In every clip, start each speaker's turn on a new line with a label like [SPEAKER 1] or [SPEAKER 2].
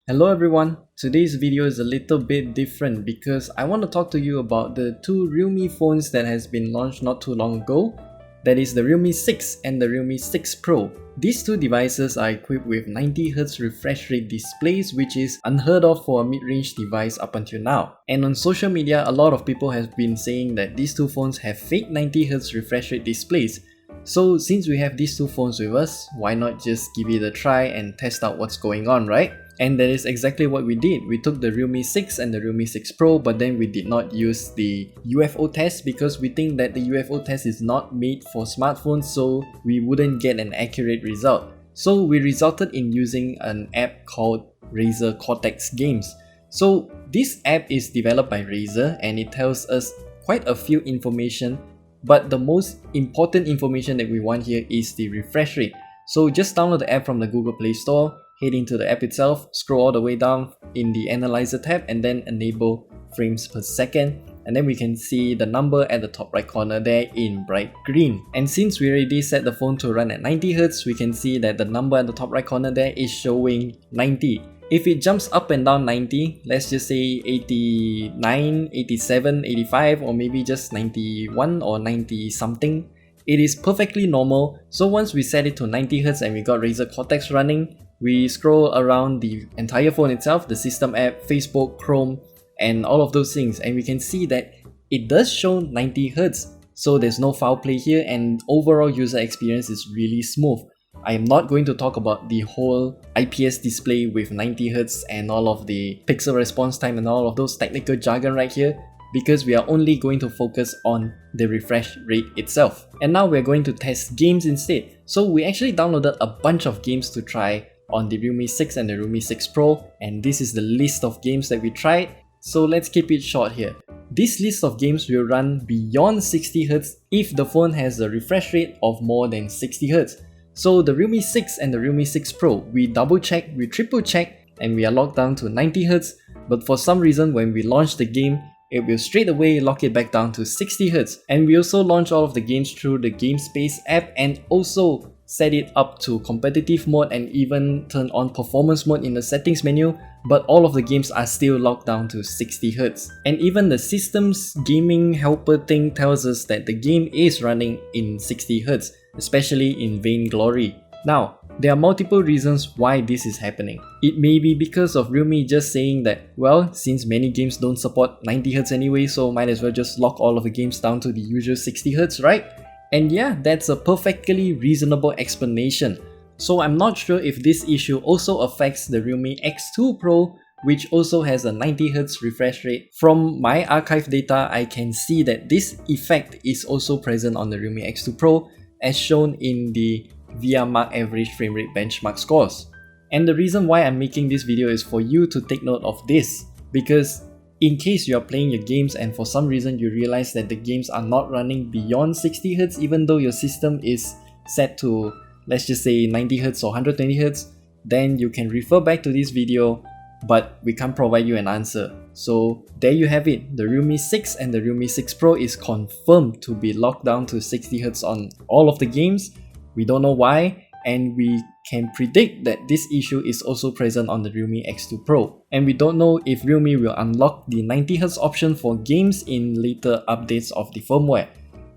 [SPEAKER 1] Hello everyone, today's video is a little bit different because I want to talk to you about the two Realme phones that has been launched not too long ago. That is the Realme 6 and the Realme 6 Pro. These two devices are equipped with 90Hz refresh rate displays, which is unheard of for a mid-range device up until now. And on social media, a lot of people have been saying that these two phones have fake 90Hz refresh rate displays. So since we have these two phones with us, why not just give it a try and test out what's going on, right? And that is exactly what we did. We took the Realme 6 and the Realme 6 Pro, but then we did not use the UFO test because we think that the UFO test is not made for smartphones, so we wouldn't get an accurate result. So we resulted in using an app called Razer Cortex Games. So this app is developed by Razer and it tells us quite a few information, but the most important information that we want here is the refresh rate. So just download the app from the Google Play Store, head into the app itself, scroll all the way down in the Analyzer tab and then enable frames per second, and then we can see the number at the top right corner there in bright green. And since we already set the phone to run at 90Hz, we can see that the number at the top right corner there is showing 90. If it jumps up and down 90, let's just say 89, 87, 85, or maybe just 91 or 90 something, it is perfectly normal. So once we set it to 90Hz and we got Razer Cortex running, we scroll around the entire phone itself, the system app, Facebook, Chrome, and all of those things, and we can see that it does show 90Hz. So there's no foul play here and overall user experience is really smooth. I am not going to talk about the whole IPS display with 90Hz and all of the pixel response time and all of those technical jargon right here, because we are only going to focus on the refresh rate itself. And now we're going to test games instead. So we actually downloaded a bunch of games to try on the Realme 6 and the Realme 6 Pro, and this is the list of games that we tried. So let's keep it short here. This list of games will run beyond 60Hz if the phone has a refresh rate of more than 60Hz. So the Realme 6 and the Realme 6 Pro, we double check, we triple check, and we are locked down to 90Hz, but for some reason when we launch the game, it will straight away lock it back down to 60Hz. And we also launch all of the games through the GameSpace app and also set it up to competitive mode and even turn on performance mode in the settings menu, but all of the games are still locked down to 60Hz. And even the system's gaming helper thing tells us that the game is running in 60Hz, especially in Vainglory. Now, there are multiple reasons why this is happening. It may be because of Realme just saying that, well, since many games don't support 90Hz anyway, so might as well just lock all of the games down to the usual 60Hz, right? And yeah, that's a perfectly reasonable explanation. So I'm not sure if this issue also affects the Realme X2 Pro, which also has a 90Hz refresh rate. From my archive data, I can see that this effect is also present on the Realme X2 Pro, as shown in the ViaMark average frame rate benchmark scores. And the reason why I'm making this video is for you to take note of this, because in case you are playing your games and for some reason you realize that the games are not running beyond 60Hz even though your system is set to, let's just say, 90Hz or 120Hz, then you can refer back to this video, but we can't provide you an answer. So there you have it, the Realme 6 and the Realme 6 Pro is confirmed to be locked down to 60Hz on all of the games. We don't know why, and we can predict that this issue is also present on the Realme X2 Pro. And we don't know if Realme will unlock the 90Hz option for games in later updates of the firmware.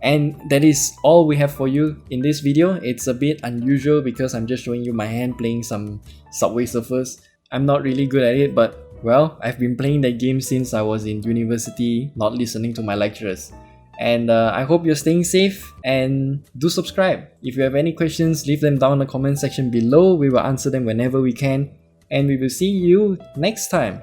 [SPEAKER 1] And that is all we have for you in this video. It's a bit unusual because I'm just showing you my hand playing some Subway Surfers. I'm not really good at it, but well, I've been playing that game since I was in university, not listening to my lecturers. And I hope you're staying safe and do subscribe. If you have any questions, leave them down in the comment section below. We will answer them whenever we can. And we will see you next time.